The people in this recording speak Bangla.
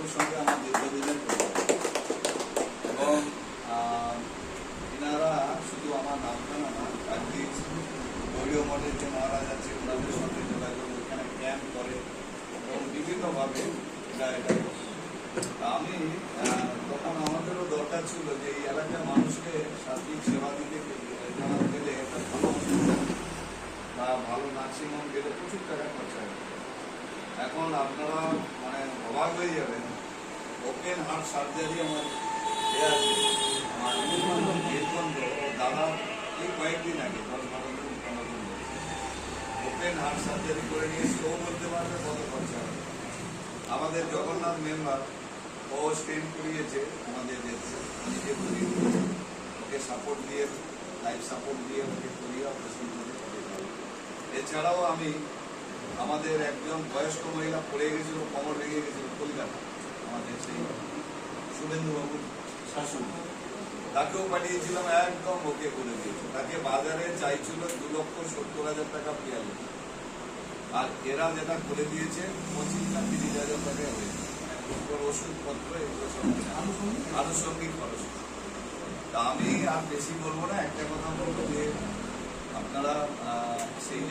বাবুর সঙ্গে আমার দীর্ঘদিনের পরিচয় এবং এনারা শুধু আমার নামটা না কাজী গৌরীয় মঠের যে মহারাজ আছে ওনাদের সঙ্গে যোগাযোগ ওইখানে ক্যাম্প করে এবং বিভিন্নভাবে এটা আমি তখন আমাদেরও দরকার ছিল যে এই এলাকার মানুষকে সার্বিক সেবা দিতে গেলে একটা ভালো বা ভালো নার্সিংহোম গেলে প্রচুর টাকা খরচা হয়। এখন আপনারা মানে অবাক হয়ে যাবেন, ওপেন হার্ট সার্জারি আমার দাদা এই কয়েকদিন আগে 10-12 দিন ওপেন হার্ট সার্জারি করে নিয়ে সেও বলতে পারবে কত খরচা হবে। আমাদের জগন্নাথ মেম্বার ও স্টেন করিয়েছে আমাদের নিজে করিয়ে ওকে সাপোর্ট দিয়ে লাইফ সাপোর্ট দিয়ে ওকে করিয়ে অপারেশন করে। এছাড়াও আমি আমাদের একজন বয়স্ক মহিলা পড়ে গেছিল, কোমর ভেঙে গেছিল কলকাতা, আমাদের সেই শুভেন্দুবাবুর শাশুড়ি, তাকেও পাঠিয়েছিলাম, একদম ওকে করে দিয়েছে। তাকে বাজারে চাইছিল 2,70,000 টাকা পেয়ালে, আর এরা যেটা করে দিয়েছে 25,000 টাকা হয়েছে। ওষুধপত্র এগুলো সব আনুষঙ্গিক খরচ। তা আমি আর বেশি বলবো না, একটা কথা বলবো যে আপনারা সেই